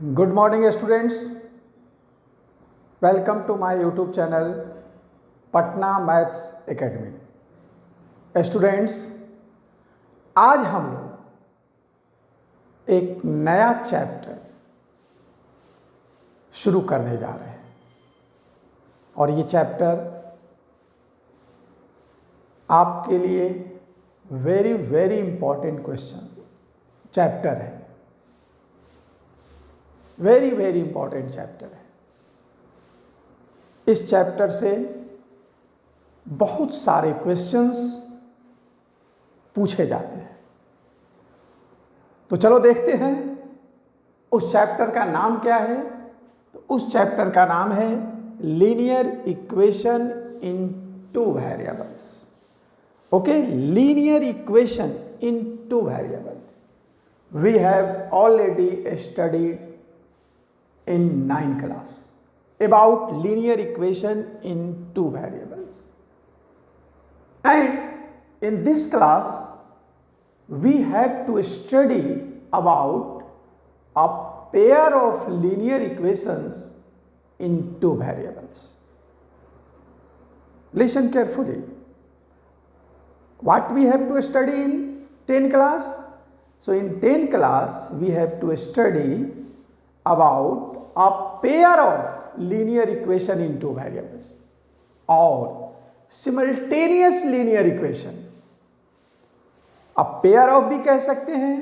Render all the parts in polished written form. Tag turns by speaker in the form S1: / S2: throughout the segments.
S1: Good morning students, welcome to my YouTube channel Patna maths academy. Students, आज हम लोग एक नया चैप्टर शुरू करने जा रहे हैं और ये चैप्टर आपके लिए very very important question chapter है, वेरी वेरी इंपॉर्टेंट चैप्टर है। इस चैप्टर से बहुत सारे क्वेश्चंस पूछे जाते हैं। तो चलो देखते हैं उस चैप्टर का नाम क्या है। तो उस चैप्टर का नाम है linear equation in two variables. Okay, linear equation in two variable we have already studied in 9th class about linear equation in two variables, and in this class we have to study about a pair of linear equations in two variables. Listen carefully. What we have to study in 10th class? So in 10th class we have to study about a pair of linear equation in two variables or simultaneous linear equation। अब pair of भी कह सकते हैं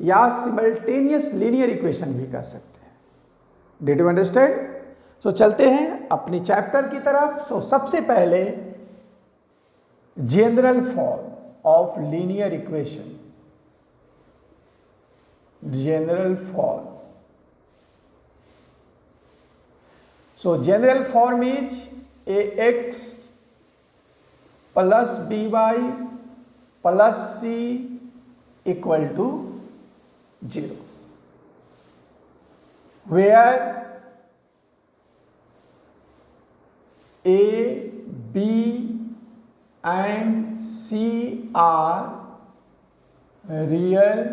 S1: या simultaneous linear equation भी कह सकते हैं। Did you understand? सो चलते हैं अपने चैप्टर की तरफ। सो सबसे पहले general form of linear equation, general form. So general form is ax plus by plus c equal to 0, where a, b and c are real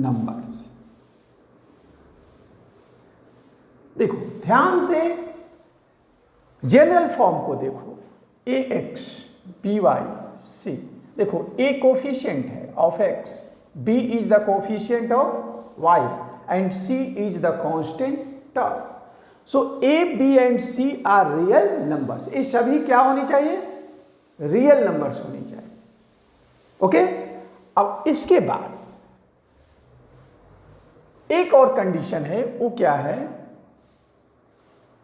S1: numbers। देखो ध्यान से जनरल फॉर्म को देखो, A X B Y C. देखो A coefficient है of X, B is the coefficient of Y and C is the constant term. So A B and C are real numbers. ये सभी क्या होनी चाहिए? Real numbers होनी चाहिए। Okay, अब इसके बाद एक और कंडीशन है, वो क्या है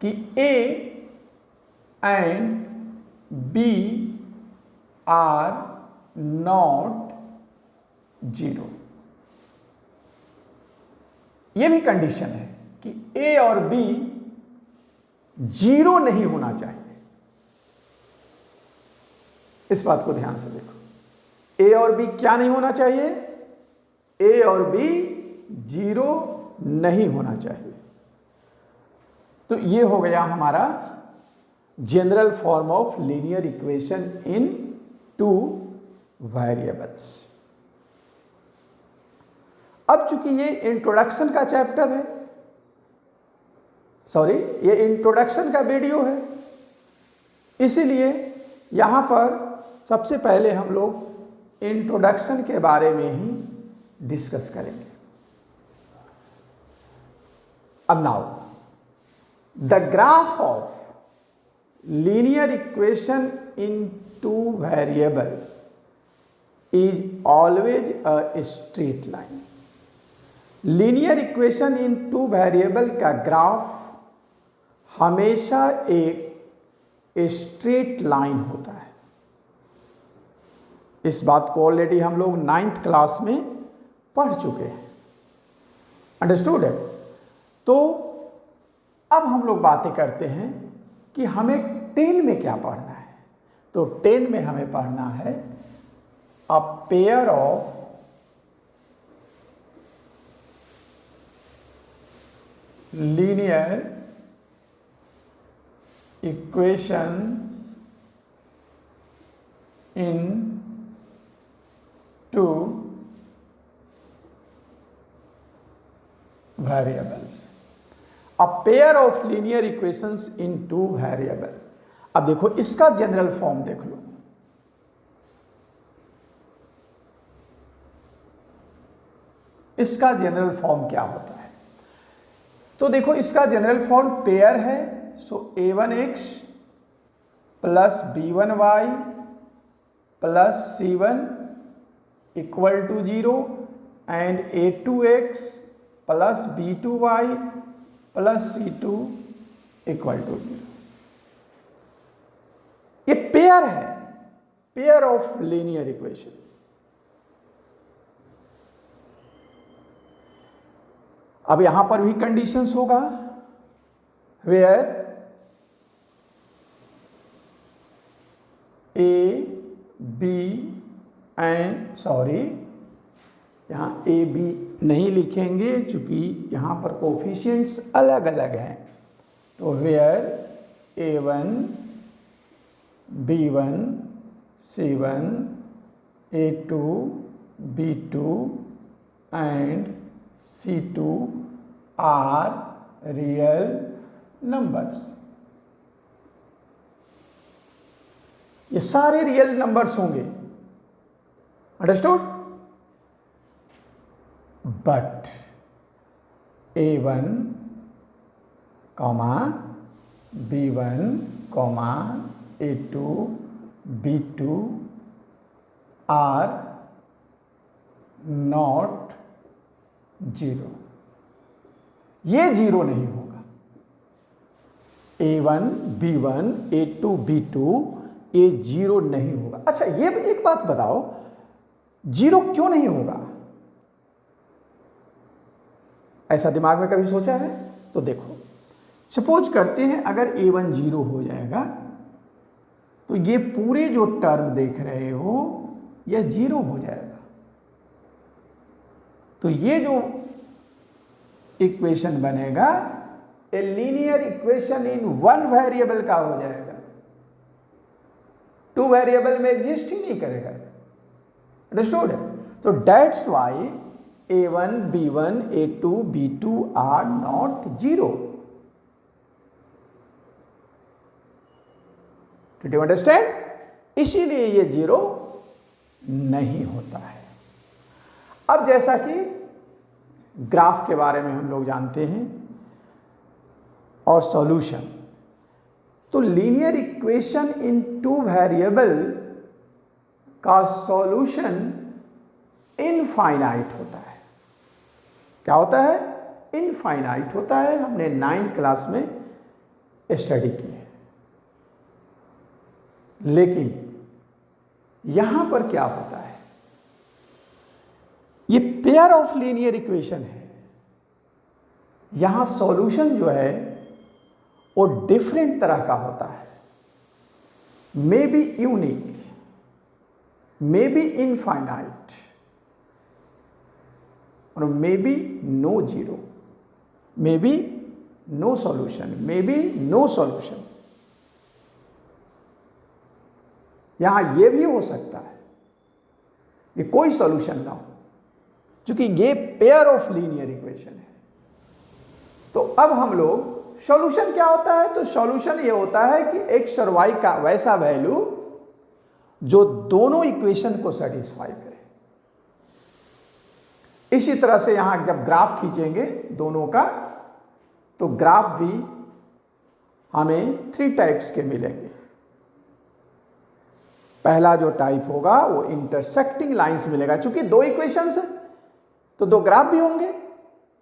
S1: कि A and B are not 0। यह भी कंडीशन है कि A और B 0 नहीं होना चाहिए। इस बात को ध्यान से देखो, A और B क्या नहीं होना चाहिए? A और B 0 नहीं होना चाहिए। तो ये हो गया हमारा general form of linear equation in two variables. अब चूंकि ये इंट्रोडक्शन का चैप्टर है, सॉरी ये इंट्रोडक्शन का वीडियो है, इसीलिए यहां पर सबसे पहले हम लोग इंट्रोडक्शन के बारे में ही डिस्कस करेंगे। अब now the graph of linear equation in two variables is always a straight line। linear equation in two variable का ग्राफ हमेशा एक स्ट्रेट लाइन होता है। इस बात को ऑलरेडी हम लोग 9th क्लास में पढ़ चुके हैं। अंडरस्टूड है? तो अब हम लोग बातें करते हैं कि हमें 10 में क्या पढ़ना है। तो 10 में हमें पढ़ना है a pair of linear equations in two variables. A pair of linear equations in two variable. अब देखो इसका जनरल फॉर्म देख लो, इसका जनरल फॉर्म क्या होता है? तो देखो इसका जनरल फॉर्म पेयर है, so a1x plus b1y plus c1 equal to 0 and a2x plus b2y plus c2 equal to 0. ये पेयर है, पेयर ऑफ लीनियर इक्वेशन. अब यहां पर भी कंडीशंस होगा, where A B and sorry यहां ए बी नहीं लिखेंगे क्योंकि यहां पर कोफिशिएंट्स अलग अलग हैं. तो where a1 b1 c1 a2 b2 and C2 are real numbers. ये सारे रियल नंबर्स होंगे, understood? But a1 comma b1 comma a2 b2 are not 0. ये 0 नहीं होगा. a1 b1 a2 b2 ये 0 नहीं होगा. अच्छा ये एक बात बताओ, 0 क्यों नहीं होगा? ऐसा दिमाग में कभी सोचा है? तो देखो, सपोज करते हैं अगर a1 0 हो जाएगा तो ये पूरे जो टर्म देख रहे हो यह 0 हो जाएगा. तो ये जो इक्वेशन बनेगा a linear equation in one variable का हो जाएगा, टू वेरिएबल में एग्जिस्ट ही नहीं करेगा. अंडरस्टूड? तो that's why a1 b1 a2 b2 are not 0. Did you understand? इसीलिए ये 0 नहीं होता है. अब जैसा कि ग्राफ के बारे में हम लोग जानते हैं और सॉल्यूशन, तो linear equation in two variable का सॉल्यूशन इनफाइनाइट होता है. क्या होता है? इनफाइनाइट होता है. हमने 9th क्लास में स्टडी की है. लेकिन यहां पर क्या होता है? ये पेयर ऑफ लीनियर इक्वेशन है. यहां सॉल्यूशन जो है वो डिफरेंट तरह का होता है. May be unique, may be infinite और may be no 0, may be no solution, may be no solution. यहां यह भी हो सकता है कि कोई सॉल्यूशन ना हो, क्योंकि ये पेयर ऑफ लीनियर इक्वेशन है. तो अब हम लोग सॉल्यूशन क्या होता है? तो सॉल्यूशन ये होता है कि एक्स और वाई का वैसा वैल्यू जो दोनों इक्वेशन को सेटिस्फाई करे. इसी तरह से यहां जब ग्राफ खींचेंगे दोनों का, तो ग्राफ भी हमें 3 टाइप्स के मिलेंगे. पहला जो टाइप होगा वो इंटरसेक्टिंग लाइंस मिलेगा. चूंकि 2 इक्वेशंस है तो 2 ग्राफ भी होंगे.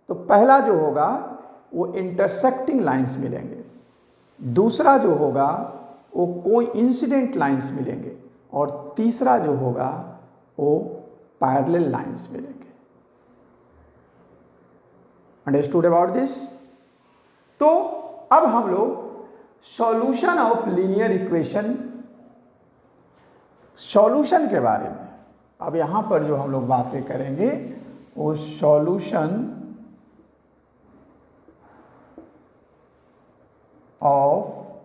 S1: तो पहला जो होगा वो इंटरसेक्टिंग लाइंस मिलेंगे. दूसरा जो होगा वो कोइंसिडेंट लाइंस मिलेंगे. और तीसरा जो होगा वो पैरेलल लाइंस मिलेंगे. Understood about this? तो अब हम लोग solution of linear equation, solution के बारे में अब यहां पर जो हम लोग बातें करेंगे वो solution of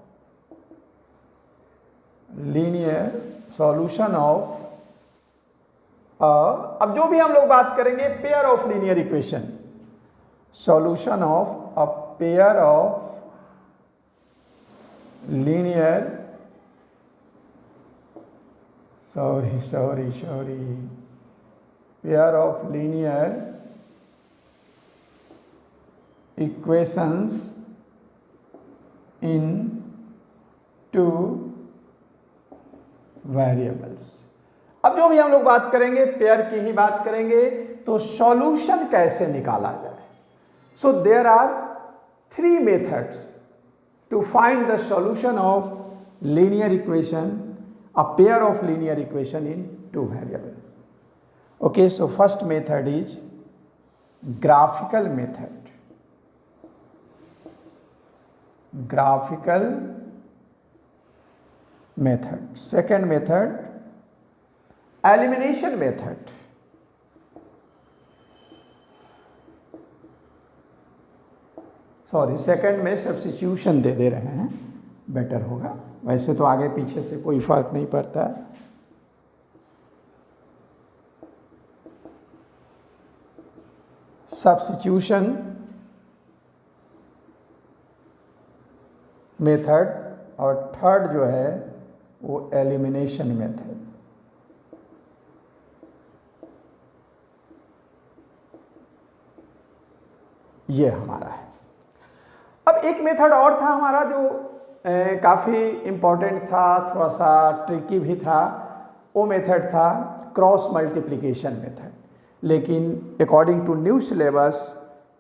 S1: linear, solution of अब जो भी हम लोग बात करेंगे pair of linear equation, solution of a pair of linear pair of linear equations in two variables. अब जो भी हम लोग बात करेंगे पेयर की ही बात करेंगे, तो सॉल्यूशन कैसे निकाला जाए। So there are 3 methods to find the solution of linear equation, a pair of linear equation in 2 variable. Okay, so first method is graphical method. Graphical method. Second method, elimination method. Sorry, second में substitution दे रहे हैं, better होगा। वैसे तो आगे पीछे से कोई फर्क नहीं पड़ता है। सब्स्टिट्यूशन मेथड और थर्ड जो है वो एलिमिनेशन मेथड। ये हमारा है। अब एक मेथड और था हमारा जो काफ़ी इम्पोर्टेंट था, थोड़ा सा ट्रिकी भी था। वो मेथड था क्रॉस मल्टीप्लिकेशन मेथड, लेकिन अकॉर्डिंग टू न्यू सिलेबस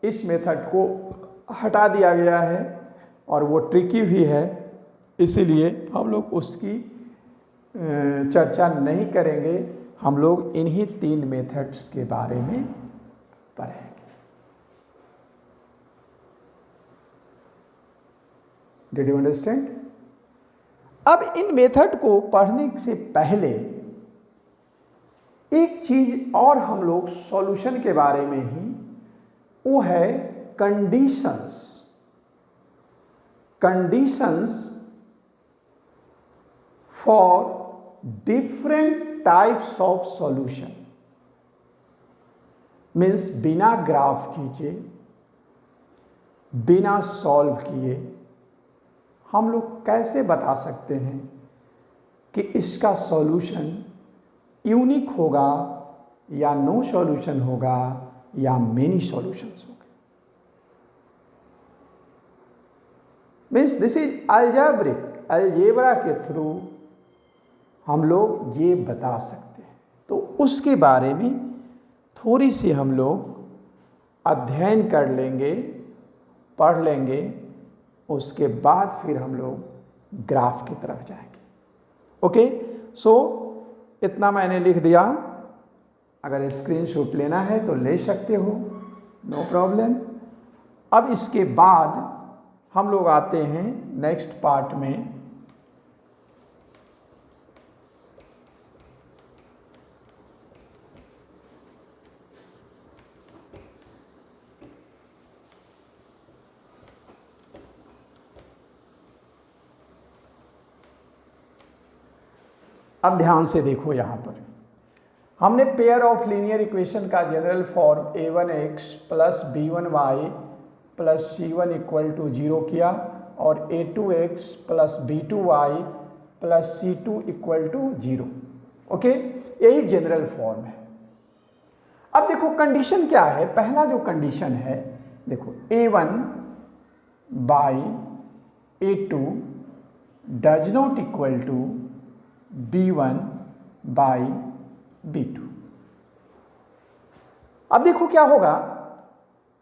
S1: इस मेथड को हटा दिया गया है और वो ट्रिकी भी है, इसीलिए हम लोग उसकी चर्चा नहीं करेंगे। हम लोग इन्हीं 3 मेथड्स के बारे में पढ़ेंगे। Did you understand? अब इन मेथड को पढ़ने से पहले एक चीज और हम लोग सॉल्यूशन के बारे में ही, वो है conditions. Conditions for different types of solution. Means बिना ग्राफ खींचे, बिना सॉल्व किए हम लोग कैसे बता सकते हैं कि इसका सॉल्यूशन यूनिक होगा या नो सॉल्यूशन होगा या मेनी सॉल्यूशंस होंगे। Means this is algebraic. Algebra के थ्रू हम लोग ये बता सकते हैं। तो उसके बारे में थोड़ी सी हम लोग अध्ययन कर लेंगे, पढ़ लेंगे, उसके बाद फिर हम लोग ग्राफ की तरफ जाएंगे। ओके, सो इतना मैंने लिख दिया। अगर स्क्रीनशॉट लेना है तो ले सकते हो, नो प्रॉब्लम। अब इसके बाद हम लोग आते हैं नेक्स्ट पार्ट में। अब ध्यान से देखो, यहाँ पर हमने पेयर ऑफ लीनियर इक्वेशन का general form a1x plus b1y plus c1 equal to 0 किया और a2x plus b2y plus c2 equal to 0। Okay, यही जनरल फॉर्म है। अब देखो कंडीशन क्या है। पहला जो कंडीशन है, देखो a1 by a2 does not equal to b1 by b2। अब देखो क्या होगा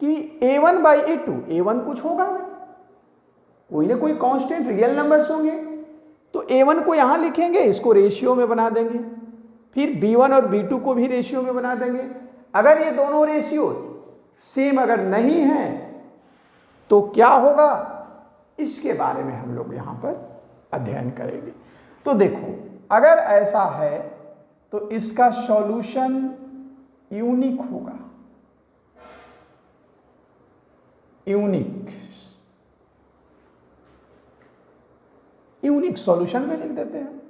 S1: कि a1 बाई a2, a1 कुछ होगा, कोई ना कोई कांस्टेंट रियल नंबर्स होंगे, तो a1 को यहां लिखेंगे, इसको रेशियो में बना देंगे, फिर b1 और b2 को भी रेशियो में बना देंगे। अगर ये दोनों रेशियो सेम अगर नहीं है तो क्या होगा, इसके बारे में हम लोग यहां पर अध्ययन करेंगे। तो देखो, अगर ऐसा है तो इसका सॉल्यूशन यूनिक होगा। यूनिक सॉल्यूशन में लिख देते हैं,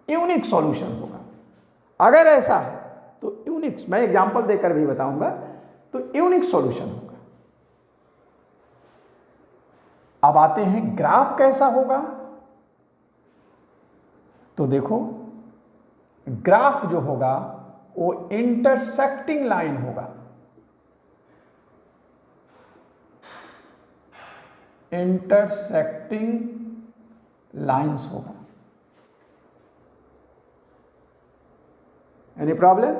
S1: यूनिक सॉल्यूशन होगा। अगर ऐसा है तो यूनिक, मैं एग्जांपल देकर भी बताऊंगा, तो यूनिक सॉल्यूशन होगा। अब आते हैं ग्राफ कैसा होगा। तो देखो ग्राफ जो होगा वो इंटरसेक्टिंग लाइन होगा, इंटरसेक्टिंग लाइंस होगा। Any problem?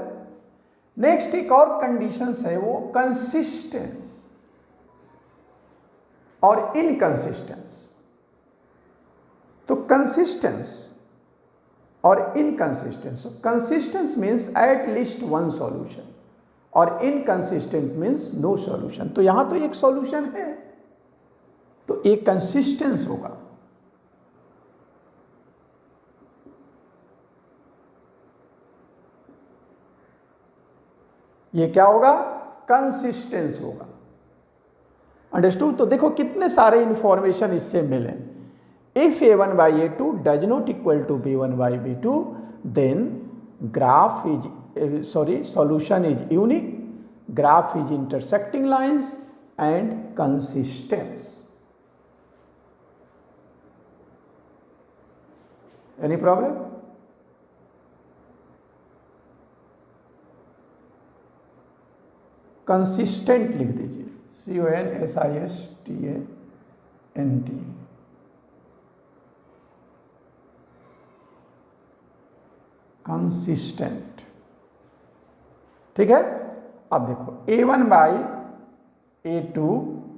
S1: नेक्स्ट एक और कंडीशंस है, वो कंसिस्टेंस और इनकंसिस्टेंस। तो कंसिस्टेंस और inconsistence, consistence means at least one solution और इनकंसिस्टेंट मीन्स नो सॉल्यूशन। तो यहां तो एक सॉल्यूशन है, तो एक कंसिस्टेंस होगा। ये क्या होगा? कंसिस्टेंस होगा। अंडरस्टूड? तो देखो कितने सारे इंफॉर्मेशन इससे मिले। If a1 by a2 does not equal to b1 by b2, then graph is solution is unique, graph is intersecting lines and consistence. Any problem? Consistent लिख दीजिए, CONSISTANT। कंसिस्टेंट, ठीक है। अब देखो a1 by a2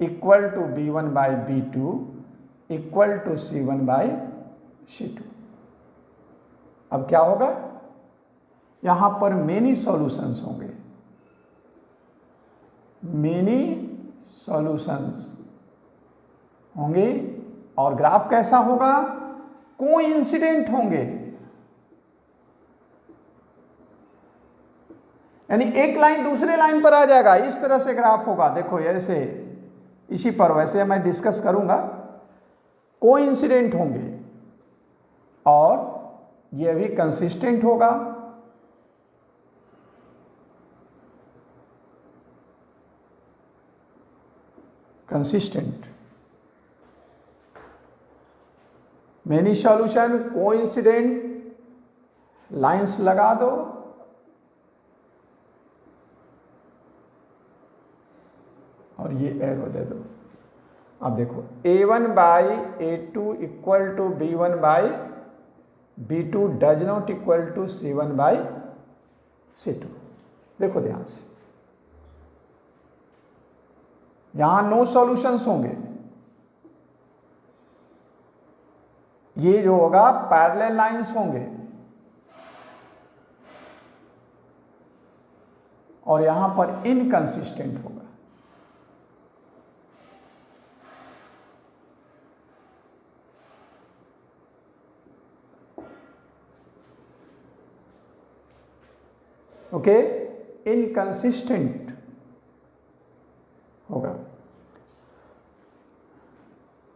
S1: equal to b1 by b2 equal to c1 by c2। अब क्या होगा? यहां पर मेनी सॉल्यूशंस होंगे, मेनी सॉल्यूशंस होंगे। और ग्राफ कैसा होगा? कोइंसिडेंट होंगे, यानी एक लाइन दूसरे लाइन पर आ जाएगा, इस तरह से ग्राफ होगा। देखो ऐसे, इसी पर वैसे मैं डिस्कस करूंगा। कोइंसिडेंट होंगे और यह भी कंसिस्टेंट होगा। Consistent, many solution, coincident, lines लगा दो। और ये एरो दे दो। अब देखो a1 by a2 equal to b1 by b2 does not equal to c1 by c2। देखो ध्यान से, यहां नो सॉल्यूशंस होंगे। ये जो होगा पैरेलल लाइंस होंगे और यहां पर इनकंसिस्टेंट होगा। ओके, इनकंसिस्टेंट होगा।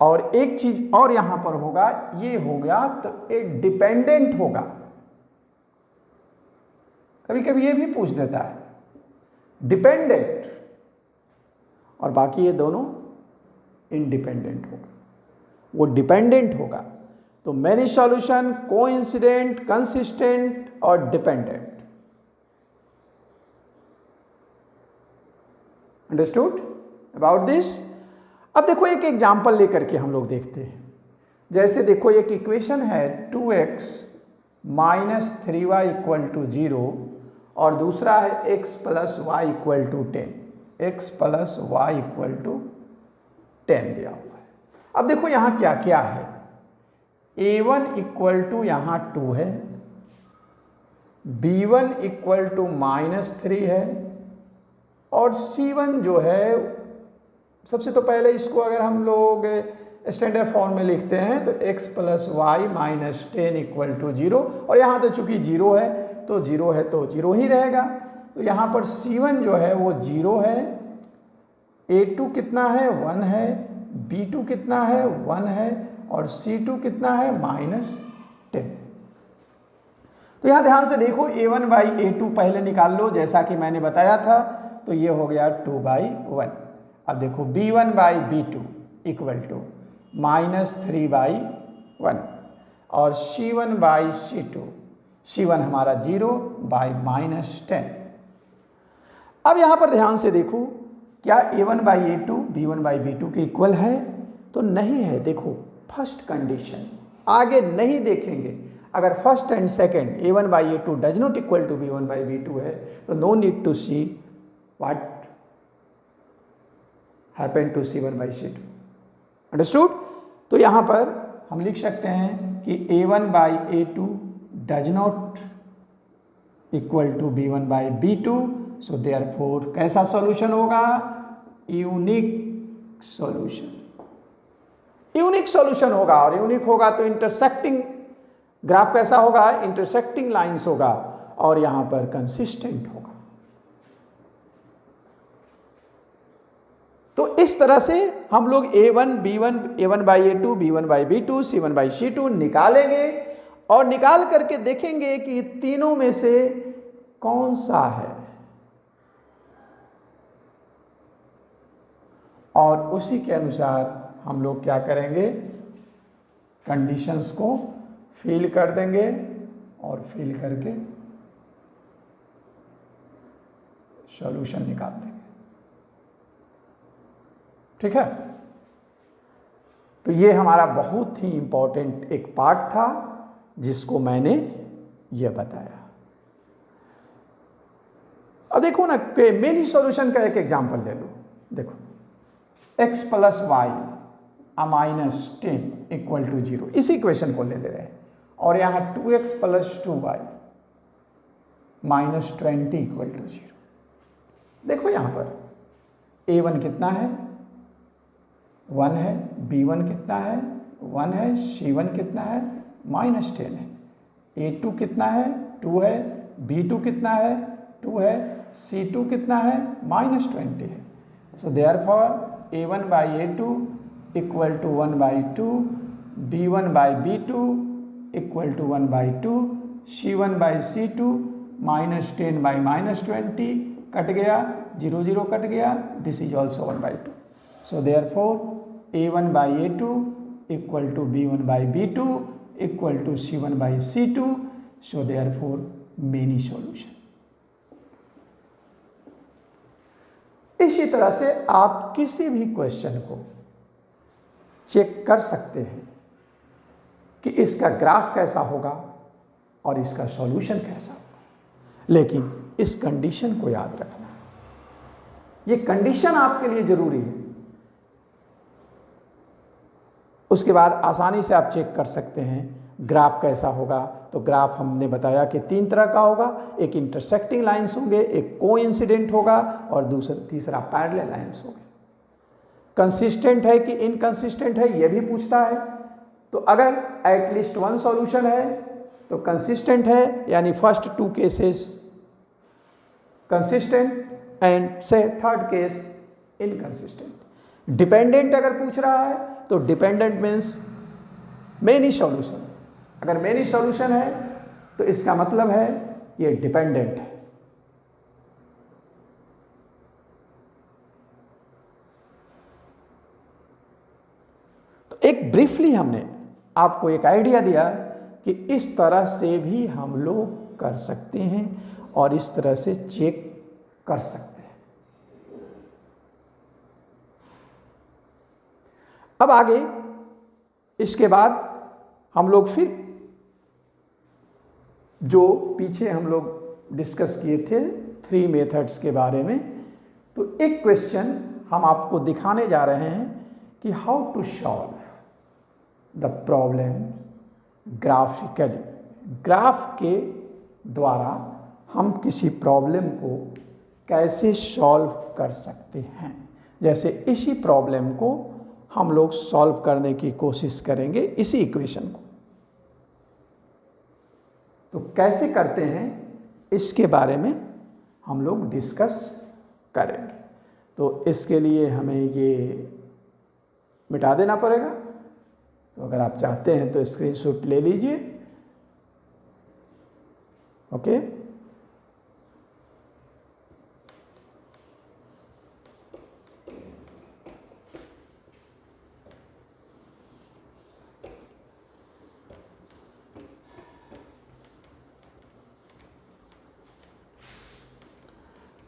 S1: और एक चीज और यहां पर होगा, ये हो गया तो एक डिपेंडेंट होगा। कभी कभी ये भी पूछ देता है डिपेंडेंट, और बाकी ये दोनों इंडिपेंडेंट होगा। वो डिपेंडेंट होगा। तो मेनी सॉल्यूशन, कोइंसिडेंट, कंसिस्टेंट और डिपेंडेंट। Understood about this? अब देखो एक एग्जाम्पल लेकर के हम लोग देखते हैं। जैसे देखो एक इक्वेशन है 2x minus 3y equal to 0 और दूसरा है x plus Y equal to 10, x plus Y equal to 10 दिया हुआ है। अब देखो यहाँ क्या क्या है। a1 इक्वल टू यहाँ 2 है, b1 इक्वल टू -3 है और c1 जो है, सबसे तो पहले इसको अगर हम लोग स्टैंडर्ड फॉर्म में लिखते हैं तो x plus Y minus 10 equal to 0, और यहाँ तो चूंकि 0 है तो 0 है तो 0 ही रहेगा। तो यहाँ पर c1 जो है वो 0 है, a2 कितना है 1 है, b2 कितना है 1 है और c2 कितना है -10। तो यहाँ ध्यान से देखो a1/a2 पहले निकाल लो जैसा कि मैंने बताया था, तो ये हो गया 2/1। अब देखो b1/b2 इक्वल टू -3/1 और c1/c2, c1 हमारा 0/-10। अब यहाँ पर ध्यान से देखो क्या a1/a2 b1/b2 के इक्वल है? तो नहीं है। देखो फर्स्ट कंडीशन, आगे नहीं देखेंगे। अगर first and second a1/a2 does not equal to b1/b2 है तो no need to see what happen to c1/c2। Understood? तो यहाँ पर हम लिख सकते हैं कि a1/a2 does not equal to b1/b2, so therefore कैसा सॉल्यूशन होगा? Unique solution. यूनिक सॉल्यूशन होगा, और यूनिक होगा तो इंटरसेक्टिंग ग्राफ कैसा होगा? इंटरसेक्टिंग लाइंस होगा और यहां पर कंसिस्टेंट होगा। तो इस तरह से हम लोग a1 b1 a1/a2 b1/b2 c1/c2 निकालेंगे और निकाल करके देखेंगे कि तीनों में से कौन सा है, और उसी के अनुसार हम लोग क्या करेंगे? कंडीशंस को फिल कर देंगे और फिल करके सॉल्यूशन निकाल देंगे। ठीक है? तो ये हमारा बहुत ही इंपॉर्टेंट एक पार्ट था जिसको मैंने ये बताया। अब देखो ना कि मेन सॉल्यूशन का एक एग्जांपल ले लो। देखो x + y -10 इक्वल टू 0, इस इक्वेशन को ले रहे हैं, और यहाँ 2x + 2y -20 इक्वल टू 0। देखो यहाँ पर a1 कितना है? 1 है। b1 कितना है? 1 है। c1 कितना है? -10 है। a2 कितना है? 2 है। b2 कितना है? 2 है। c2 कितना है? -20 है। So therefore a1/a2 equal to 1/2, b1/b2 equal to 1/2, c1/c2 -10/-20 cut गया, 0 0 कट गया, this is also 1/2। So therefore a1/a2 equal to b1/b2 equal to c1/c2, so therefore many solution. इसी तरह से आप किसी भी क्वेश्चन को चेक कर सकते हैं कि इसका ग्राफ कैसा होगा और इसका सॉल्यूशन कैसा होगा, लेकिन इस कंडीशन को याद रखना है। ये कंडीशन आपके लिए जरूरी है। उसके बाद आसानी से आप चेक कर सकते हैं ग्राफ कैसा होगा। तो ग्राफ हमने बताया कि 3 तरह का होगा, एक इंटरसेक्टिंग लाइंस होंगे, एक कोइंसिडेंट होगा और तीसरा पैरेलल लाइंस होगा। कंसिस्टेंट है कि इनकंसिस्टेंट है ये भी पूछता है। तो अगर एटलीस्ट 1 सॉल्यूशन है तो कंसिस्टेंट है, यानी फर्स्ट 2 केसेस कंसिस्टेंट एंड से थर्ड केस इनकंसिस्टेंट। डिपेंडेंट अगर पूछ रहा है तो डिपेंडेंट मीन्स मेनी सॉल्यूशन। अगर मेनी सॉल्यूशन है तो इसका मतलब है ये डिपेंडेंट है। तो एक ब्रीफली हमने आपको एक आइडिया दिया कि इस तरह से भी हम लोग कर सकते हैं और इस तरह से चेक कर सकते हैं। अब आगे इसके बाद हम लोग फिर जो पीछे हम लोग डिस्कस किए थे 3 मेथड्स के बारे में, तो एक क्वेश्चन हम आपको दिखाने जा रहे हैं कि how to solve the problem graphically. Graph के द्वारा हम किसी प्रॉब्लम को कैसे सॉल्व कर सकते हैं। जैसे इसी प्रॉब्लम को हम लोग सॉल्व करने की कोशिश करेंगे, इसी इक्वेशन को। तो कैसे करते हैं इसके बारे में हम लोग डिस्कस करेंगे। तो इसके लिए हमें ये मिटा देना पड़ेगा। तो अगर आप चाहते हैं तो स्क्रीनशॉट ले लीजिए। ओके।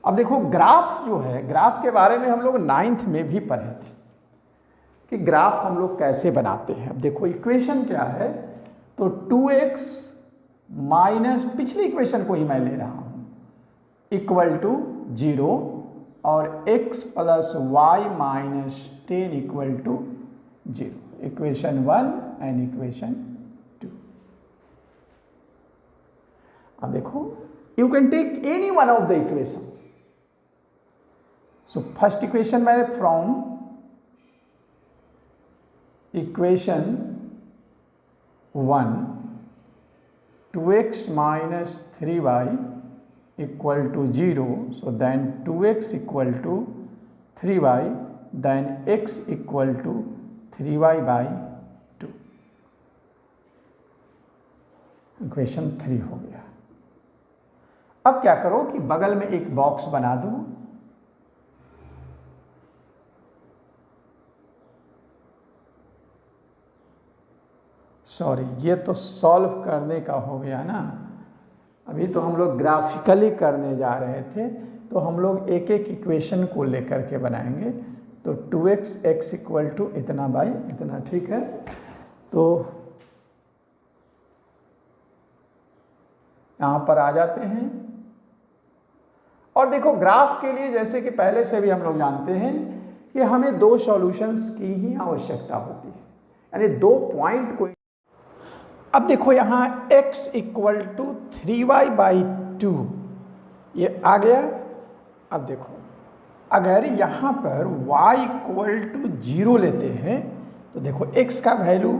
S1: अब देखो ग्राफ जो है, ग्राफ के बारे में हम लोग 9th में भी पढ़े थे कि ग्राफ हम लोग कैसे बनाते हैं। अब देखो इक्वेशन क्या है, तो 2x माइनस, पिछली इक्वेशन को ही मैं ले रहा हूं, इक्वल टू 0 और x plus Y minus 10 equal to 0, equation 1 and equation 2। अब देखो you can take any one of the equations. So first equation में from equation 1 2x minus 3y equal to 0, so then 2x equal to 3y, then x equal to 3y by 2, equation 3 हो गया। अब क्या करो कि बगल में एक बॉक्स बना दो, सॉरी ये तो सॉल्व करने का हो गया ना, अभी तो हम लोग ग्राफिकली करने जा रहे थे, तो हम लोग एक एक इक्वेशन को लेकर के बनाएंगे। तो 2x x इक्वल टू इतना बाई इतना, ठीक है। तो यहाँ पर आ जाते हैं और देखो ग्राफ के लिए जैसे कि पहले से भी हम लोग जानते हैं कि हमें दो सॉल्यूशंस की ही आवश्यकता होती है, यानी दो पॉइंट को। अब देखो यहाँ x equal to 3y by 2 ये आ गया। अब देखो अगर यहाँ पर y इक्वल टू 0 लेते हैं तो देखो x का वैल्यू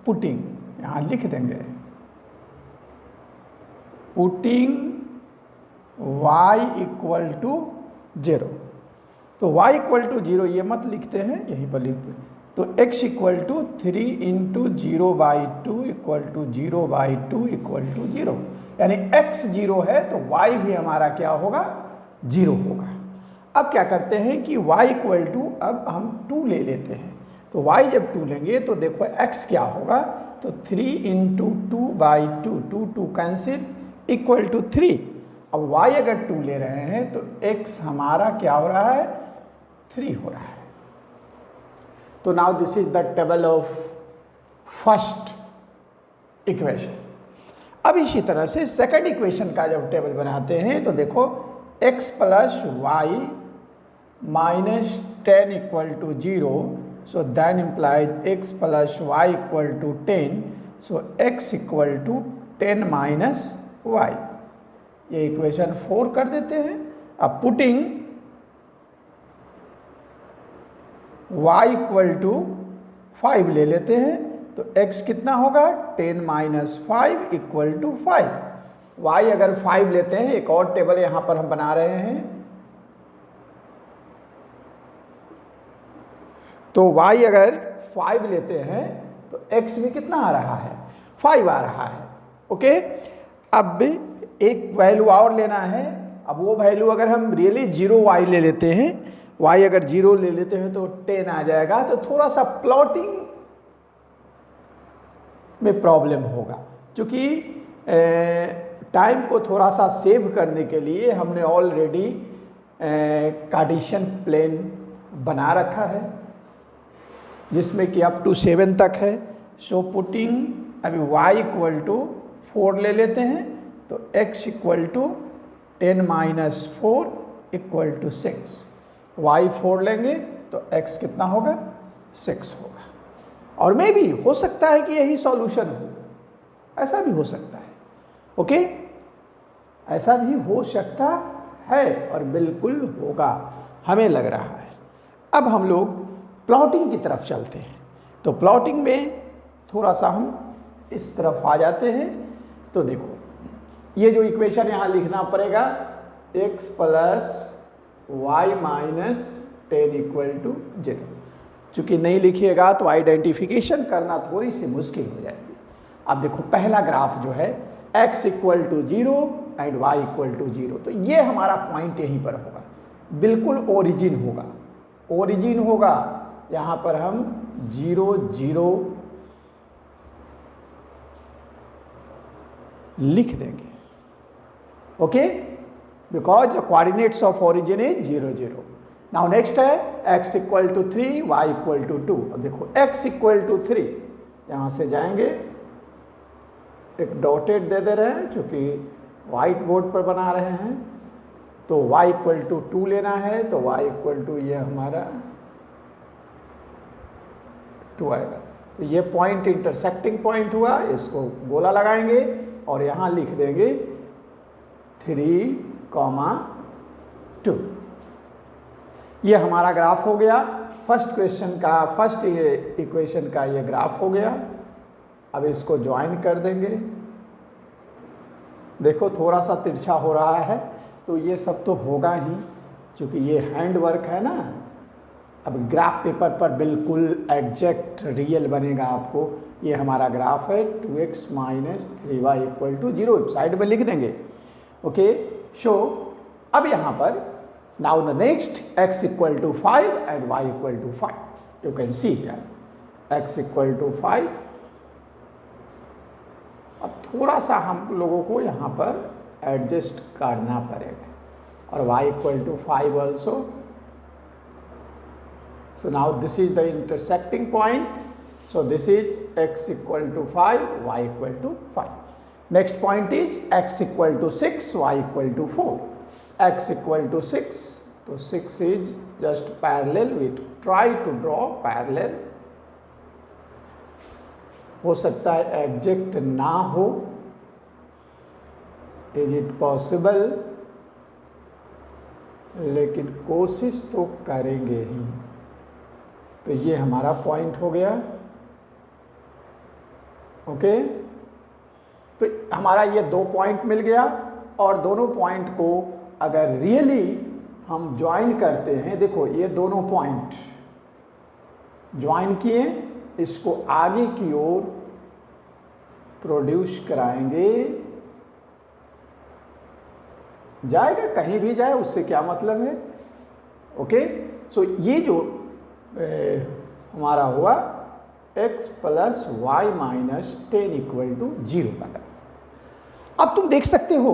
S1: पुटिंग यहाँ लिख देंगे, पुटिंग y इक्वल टू 0, तो y इक्वल टू 0 ये मत लिखते हैं, यहीं पर लिखते हैं। तो x equal to 3 into 0 by 2 equal to 0 by 2 equal to 0, यानी x 0 है तो y भी हमारा क्या होगा, 0 होगा। अब क्या करते हैं कि y इक्वल टू, अब हम 2 ले लेते हैं, तो y जब 2 लेंगे तो देखो x क्या होगा, तो 3 into 2 by 2, 2 cancel equal to 3। अब y अगर 2 ले रहे हैं तो x हमारा क्या हो रहा है, 3 हो रहा है। तो now this is the table of first equation. अब इसी तरह से सेकंड इक्वेशन का जब टेबल बनाते हैं तो देखो x plus Y minus 10 equal to 0, so then implies x plus Y equal to 10, so x equal to 10 minus Y, ये इक्वेशन 4 कर देते हैं। अब पुटिंग y इक्वल टू 5 ले लेते हैं तो x कितना होगा, 10 माइनस 5 इक्वल टू 5। y अगर 5 लेते हैं, एक और टेबल यहां पर हम बना रहे हैं, तो y अगर 5 लेते हैं तो x भी कितना आ रहा है, 5 आ रहा है। ओके, अब एक वैल्यू और लेना है। अब वो वैल्यू अगर हम रियली 0 y ले लेते हैं, y अगर 0 ले लेते हैं तो 10 आ जाएगा, तो थोड़ा सा प्लॉटिंग में प्रॉब्लम होगा, क्योंकि टाइम को थोड़ा सा सेव करने के लिए हमने ऑलरेडी कार्टेशियन प्लेन बना रखा है जिसमें कि अप टू 7 तक है। सो पुटिंग अभी y इक्वल टू 4 ले लेते हैं तो x equal to 10 minus 4 equal to 6, y 4 लेंगे तो x कितना होगा, 6 होगा। और मे भी हो सकता है कि यही सॉल्यूशन हो, ऐसा भी हो सकता है। ओके, ऐसा भी हो सकता है और बिल्कुल होगा, हमें लग रहा है। अब हम लोग प्लॉटिंग की तरफ चलते हैं। तो प्लॉटिंग में थोड़ा सा हम इस तरफ आ जाते हैं। तो देखो ये जो इक्वेशन यहाँ लिखना पड़ेगा, x plus Y minus 10 equal to 0। चूँकि नहीं लिखिएगा तो आइडेंटिफिकेशन करना थोड़ी सी मुश्किल हो जाएगी। अब देखो पहला ग्राफ जो है x equal to 0 and y equal to 0। तो ये हमारा पॉइंट यहीं पर होगा, बिल्कुल ओरिजिन होगा, ओरिजिन होगा। यहाँ पर हम 0 0 लिख देंगे, okay, because the coordinates of origin is 0 0। Now next है x equal to 3 y equal to 2। अब देखो x इक्वल टू 3, यहाँ से जाएंगे, एक डॉटेड दे रहे हैं क्योंकि वाइट बोर्ड पर बना रहे हैं। तो y इक्वल टू 2 लेना है, तो y इक्वल टू ये हमारा 2 आएगा। तो ये पॉइंट इंटरसेक्टिंग पॉइंट हुआ, इसको गोला लगाएंगे और यहाँ लिख देंगे 3, 2। ये हमारा ग्राफ हो गया, फर्स्ट क्वेश्चन का, फर्स्ट इक्वेशन का ये ग्राफ हो गया। अब इसको ज्वाइन कर देंगे। देखो थोड़ा सा तिरछा हो रहा है, तो ये सब तो होगा ही क्योंकि ये हैंड वर्क है ना। अब ग्राफ पेपर पर बिल्कुल एग्जैक्ट रियल बनेगा आपको। ये हमारा ग्राफ है 2x minus 3y equal to 0, side में लिख देंगे, ओके। सो अब यहाँ पर now the next x equal to 5 and y equal to 5, you can see here x equal to 5। अब थोड़ा सा हम लोगों को यहाँ पर एडजस्ट करना पड़ेगा, और y equal to 5 also. So now this is the intersecting point. So this is x equal to 5, y equal to 5. Next point is x equal to 6, y equal to 4. X equal to 6. So 6 is just parallel. We try to draw parallel. हो सकता है exact ना हो, is it possible, लेकिन कोशिश तो करेंगे ही। तो ये हमारा पॉइंट हो गया, ओके। तो हमारा ये 2 पॉइंट मिल गया, और दोनों पॉइंट को अगर रियली हम ज्वाइन करते हैं, देखो ये दोनों पॉइंट ज्वाइन किए, इसको आगे की ओर प्रोड्यूस कराएंगे, जाएगा कहीं भी जाए, उससे क्या मतलब है, ओके। सो ये जो हमारा हुआ x plus Y minus 10 equal to 0 का ग्राफ। अब तुम देख सकते हो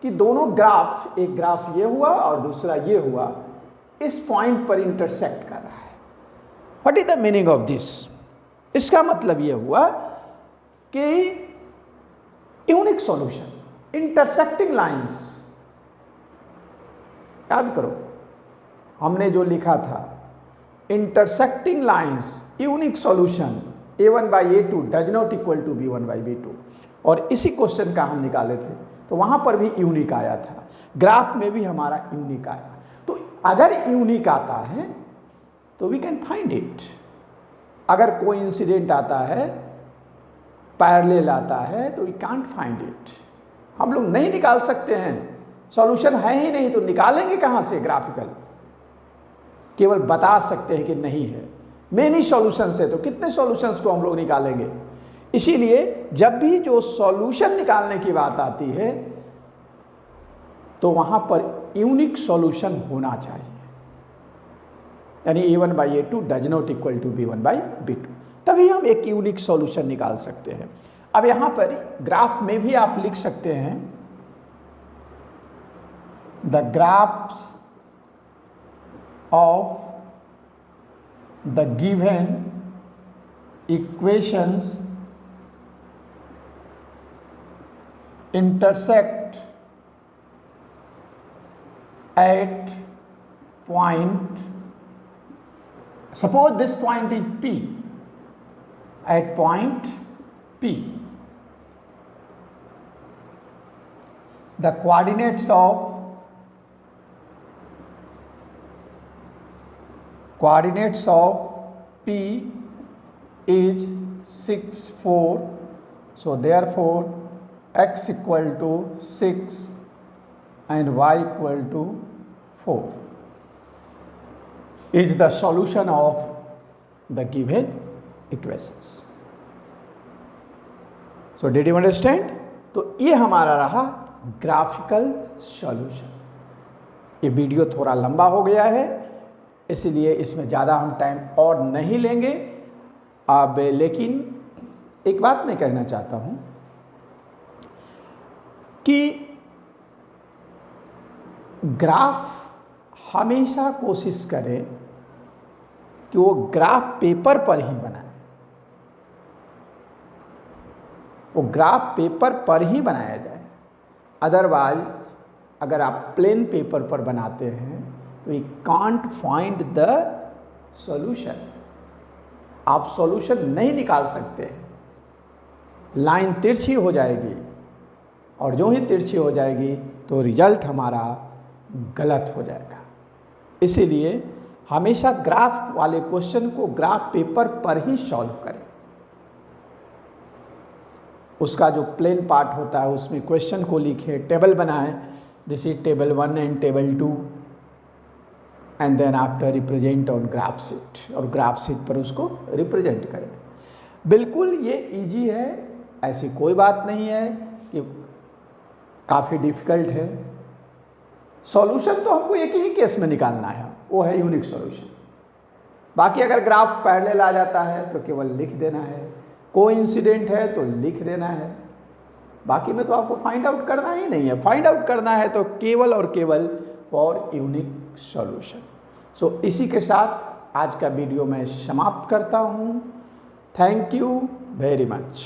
S1: कि दोनों ग्राफ, एक ग्राफ ये हुआ और दूसरा ये हुआ, इस पॉइंट पर इंटरसेक्ट कर रहा है। What is the meaning of this? इसका मतलब ये हुआ कि यूनिक सॉल्यूशन, इंटरसेक्टिंग लाइंस, याद करो हमने जो लिखा था, intersecting lines unique solution a1 by a2 does not equal to b1 by b2, और इसी क्वेश्चन का हम निकाले थे, तो वहां पर भी यूनिक आया था, ग्राफ में भी हमारा यूनिक आया। तो अगर यूनिक आता है तो वी कैन फाइंड इट। अगर कोई इंसिडेंट आता है, पैरेलल आता है, तो वी कांट फाइंड इट। हम लोग नहीं निकाल सकते हैं, सॉल्यूशन है ही नहीं, तो निकालेंगे कहाँ से ग्राफिकल? केवल बता सकते हैं कि नहीं है। मेनी सॉल्यूशंस है, तो कितने सॉल्यूशंस को हम लोग निकालेंगे? इसीलिए जब भी जो सॉल्यूशन निकालने की बात आती है, तो वहां पर यूनिक सॉल्यूशन होना चाहिए, यानी a1 by a2 does not equal to b1 by b2, तभी हम एक यूनिक सॉल्यूशन निकाल सकते हैं। अब यहां पर ग्राफ में भी आप लिख सकते हैं, the graphs of the given equations intersect at point, suppose this point is P, at point P, the coordinates of P is 6, 4, so therefore x equal to 6 and y equal to 4 is the solution of the given equations. So did you understand? तो ये हमारा रहा graphical solution. ये video थोड़ा लंबा हो गया है, इसलिए इसमें ज़्यादा हम टाइम और नहीं लेंगे अब। लेकिन एक बात मैं कहना चाहता हूँ कि ग्राफ हमेशा कोशिश करें कि वो ग्राफ पेपर पर ही बनाए, वो ग्राफ पेपर पर ही बनाया जाए। अदरवाइज अगर आप प्लेन पेपर पर बनाते हैं तो you can't find the solution, आप सॉल्यूशन नहीं निकाल सकते। लाइन तिरछी हो जाएगी और जो ही तिरछी हो जाएगी तो रिजल्ट हमारा गलत हो जाएगा। इसीलिए हमेशा ग्राफ वाले क्वेश्चन को ग्राफ पेपर पर ही सॉल्व करें। उसका जो प्लेन पार्ट होता है उसमें क्वेश्चन को लिखें, टेबल बनाएं, this is table 1 and table 2 and then after represent on graph sheet, और ग्राफ शीट पर उसको रिप्रेजेंट करें। बिल्कुल ये इजी है, ऐसी कोई बात नहीं है कि काफ़ी डिफ़िकल्ट है। सॉल्यूशन तो हमको एक ही केस में निकालना है, वो है यूनिक सॉल्यूशन। बाकी अगर ग्राफ पैरेलल आ जाता है तो केवल लिख देना है, कोइंसिडेंट है तो लिख देना है, बाकी में तो आपको फाइंड आउट करना ही नहीं है। फाइंड आउट करना है तो केवल और केवल फॉर यूनिक सॉल्यूशन। सो इसी के साथ आज का वीडियो मैं समाप्त करता हूँ। Thank you very much.